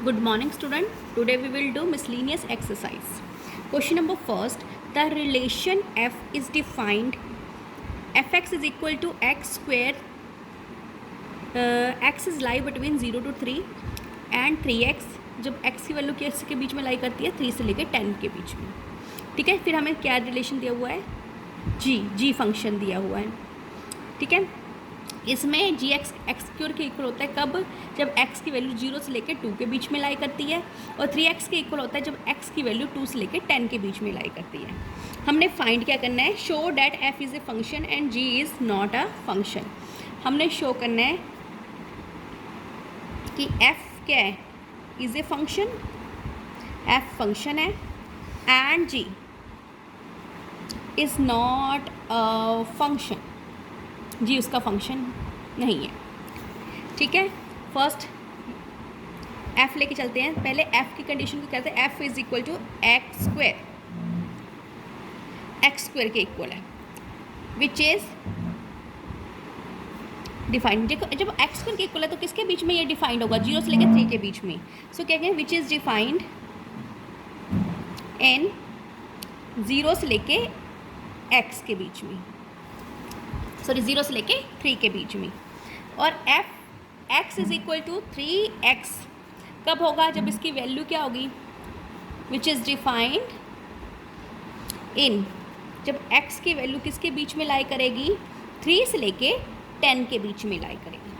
Good morning, student. Today we will do miscellaneous exercise. Question number first. The relation f is defined. Fx is equal to x square. X is lie between 0 to 3 and 3x. जब x की value के बीच में लाई करती है 3 से लेकर 10 के बीच में. ठीक है. फिर हमें क्या रिलेशन दिया हुआ है? g फंक्शन दिया हुआ है. ठीक है. इसमें जी एक्स एक्स स्क्वायर के इक्वल होता है कब? जब x की वैल्यू 0 से लेकर 2 के बीच में लाई करती है, और 3x के इक्वल होता है जब x की वैल्यू 2 से लेकर 10 के बीच में लाई करती है. हमने फाइंड क्या करना है? Show that f is a function and g is not a function. हमने शो करना है कि f क्या है? Is a function, f function है, and g is not a function. G उसका फंक्शन नहीं है. ठीक है. फर्स्ट f लेके चलते हैं. पहले f की कंडीशन को कहते हैं f is equal to x square के इक्वल है, विच इज डिफाइंड. देखो जब एक्स स्क्वायर के इक्वल है तो किसके बीच में ये डिफाइंड होगा? 0 से लेकर 3 के बीच में. सो क्या कहें? विच इज डिफाइंड इन 0 से लेके x के बीच में, सॉरी 0 से लेके 3 के बीच में. और x is equal to 3x कब होगा? जब इसकी वैल्यू क्या होगी? विच इज़ डिफाइंड इन, जब x की वैल्यू किसके बीच में लाई करेगी? 3 से लेके 10 के बीच में लाई करेगी.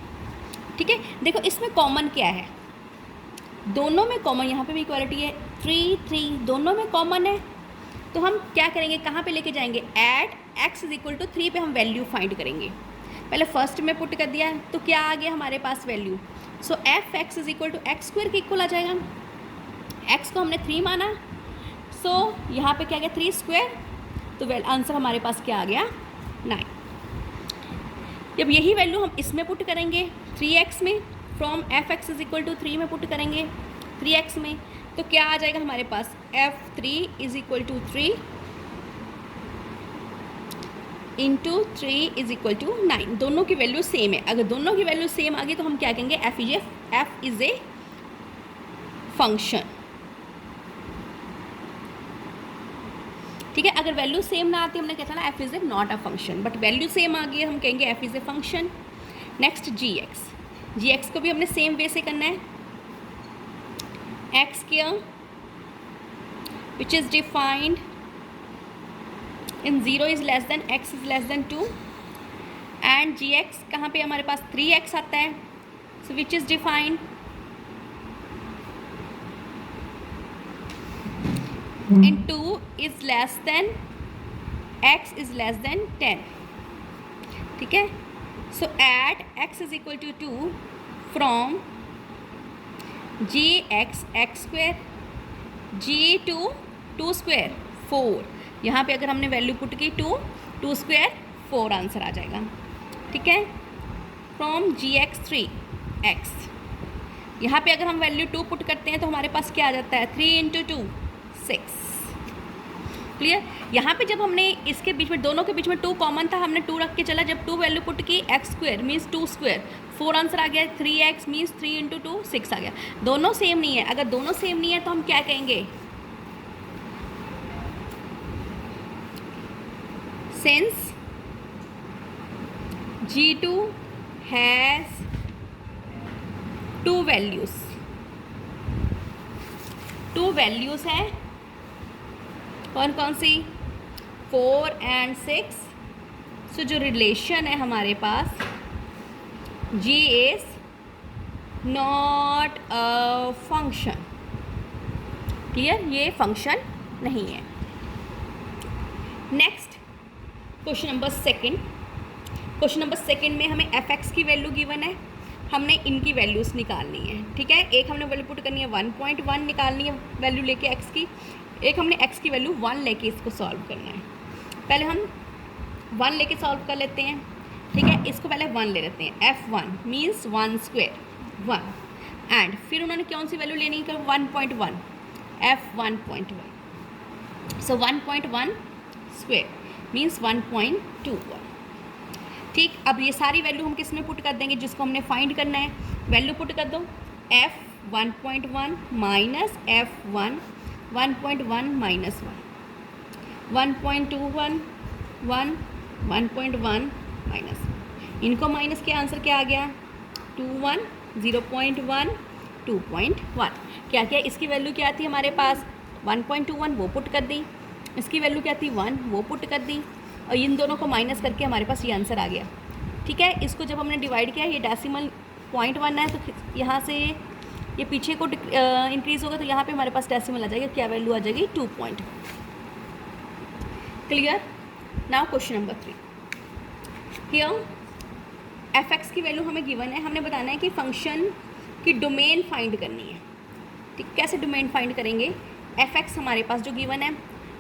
ठीक है. देखो इसमें कॉमन क्या है? दोनों में कॉमन, यहाँ पे भी इक्वालिटी है, 3 दोनों में कॉमन है. तो हम क्या करेंगे? कहाँ पे लेके जाएंगे? At x is equal to 3 पे हम वैल्यू फाइंड करेंगे. पहले फर्स्ट में पुट कर दिया तो क्या आ गया हमारे पास value? So F x is equal to x square के इक्वल आ जाएगा. x को हमने 3 माना, सो यहाँ पे क्या आ गया? 3 स्क्वायर. तो आंसर हमारे पास क्या आ गया? 9. जब यही वैल्यू हम इसमें पुट करेंगे 3x में, from f x is equal to 3 में पुट करेंगे 3x में, तो क्या आ जाएगा हमारे पास? f3 is equal to 3 into 3 is equal to 9. दोनों की वैल्यू सेम है. अगर दोनों की वैल्यू सेम आ गई तो हम क्या कहेंगे? f is a function. ठीक है. अगर वैल्यू सेम ना आती, हमने कहता ना f is a not a function, but value same आ गई हम कहेंगे f is a function. Next G X को भी हमने सेम वे से करना है. x क्या, which is defined in 0 is less than x is less than 2, and G X कहाँ पे हमारे पास 3x आता है. So which is defined in 2 is less than x is less than 10. ठीक है. So at x is equal to 2 from G X square, G two 2 square 4. यहाँ पे अगर हमने वैल्यू पुट की 2 स्क्वायर 4 आंसर आ जाएगा. ठीक है. फ्रॉम जी एक्स 3x, यहाँ पे अगर हम वैल्यू 2 पुट करते हैं तो हमारे पास क्या आ जाता है? 3 इंटू 2 6. क्लियर. यहाँ पे जब हमने इसके बीच में, दोनों के बीच में 2 कॉमन था, हमने 2 रख के चला. जब 2 वैल्यू पुट की X square means 2 square 4 answer आ गया. 3x मीन्स 3 इंटू 2 6 आ गया. दोनों सेम नहीं है. अगर दोनों सेम नहीं है तो हम क्या कहेंगे? Since G2 has 2 values, 2 values हैं. कौन कौन सी? 4 एंड 6. सो जो रिलेशन है हमारे पास, G is not a function. Clear. ये फंक्शन नहीं है. Next question number second. Question number second में हमें एफ एक्स की वैल्यू गिवन है, हमने इनकी वैल्यूज़ निकालनी है. ठीक है. एक हमने वैल्यू पुट करनी है 1.1 निकालनी है वैल्यू लेके एक्स की. एक हमने x की वैल्यू 1 लेके इसको सॉल्व करना है. पहले हम 1 लेके सॉल्व कर लेते हैं. ठीक है. इसको पहले 1 ले लेते हैं. f1 मीन्स 1 स्क्वायर 1, एंड फिर उन्होंने कौन सी वैल्यू लेनी है? 1.1 f1.1. सो 1.1 स्क्वायर मीन्स 1.21. ठीक. अब ये सारी वैल्यू हम किस में पुट कर देंगे? जिसको हमने फाइंड करना है. वैल्यू पुट कर दो. 1.1 माइनस F1 1.1 माइनस 1.21 1 1.1 माइनस, इनको माइनस के आंसर क्या आ गया 21 0.1 2.1। क्या क्या इसकी वैल्यू क्या थी हमारे पास 1.21 वो पुट कर दी, इसकी वैल्यू क्या थी 1 वो पुट कर दी, और इन दोनों को माइनस करके हमारे पास ये आंसर आ गया। ठीक है, इसको जब हमने डिवाइड किया, ये डेसिमल 0.1 है तो यहाँ से ये पीछे को इंक्रीज़ होगा तो यहाँ पे हमारे पास डेसिमल आ जाएगा, क्या वैल्यू आ जाएगी 2 point. Clear. Now question number 3। Here f(x) की वैल्यू हमें गिवन है, हमने बताना है कि फंक्शन की डोमेन फाइंड करनी है। ठीक, कैसे डोमेन फाइंड करेंगे, f(x) हमारे पास जो गिवन है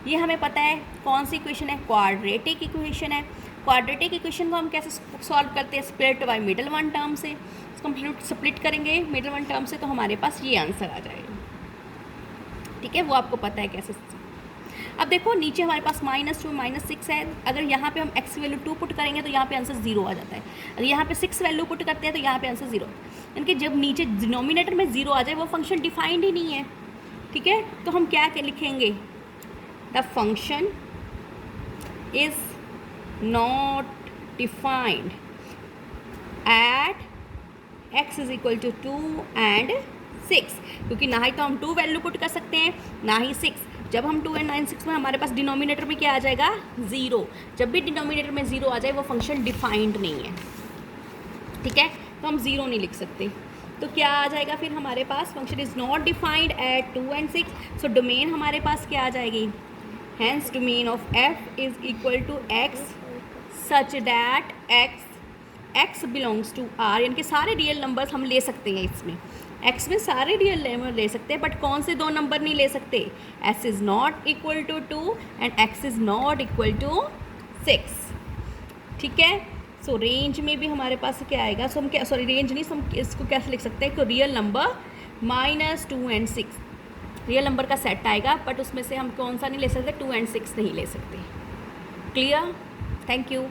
ये हमें पता है कौन सी इक्वेशन है, क्वाड्रेटिक इक्वेशन है। क्वाड्रेटिक इक्वेशन को हम कैसे सॉल्व करते हैं, split by middle one term से। इसको हम स्प्लिट करेंगे मिडल वन टर्म से तो हमारे पास ये आंसर आ जाएगा। ठीक है, वो आपको पता है कैसे। अब देखो नीचे हमारे पास -2 -6 है, अगर यहाँ पे हम x की वैल्यू 2 पुट करेंगे तो यहाँ पे आंसर 0 आ जाता है। अगर यहाँ पे 6 वैल्यू पुट करते हैं तो यहाँ पे आंसर 0, यानी कि जब नीचे डिनोमिनेटर में 0 आ जाए वो फंक्शन डिफाइंड ही नहीं है। ठीक है, तो हम क्या लिखेंगे, the function is not defined at x is equal to 2 and 6, क्योंकि ना ही तो हम 2 वैल्यू पुट कर सकते हैं ना ही 6। जब हम 2 एंड 9 6 में हमारे पास डिनोमिनेटर में क्या आ जाएगा 0, जब भी डिनोमिनेटर में 0 आ जाए वो फंक्शन डिफाइंड नहीं है। ठीक है, तो हम 0 नहीं लिख सकते, तो क्या आ जाएगा फिर हमारे पास, function is not defined at 2 and 6। So domain हमारे पास क्या आ जाएगी, hence domain of f is equal to x such that x belongs to r, यानी कि सारे रियल नंबर्स हम ले सकते हैं इसमें, x में सारे रियल नंबर ले सकते हैं, बट कौन से 2 नंबर नहीं ले सकते, s is not equal to 2 and x is not equal to 6। ठीक है, सो रेंज में भी हमारे पास क्या आएगा, सो हम क्या, सॉरी रेंज नहीं, हम इसको कैसे लिख सकते हैं कि real number -2 and 6 real number का सेट आएगा, बट उसमें से हम कौन सा नहीं ले सकते, 2 एंड 6 नहीं ले सकते। Clear, thank you.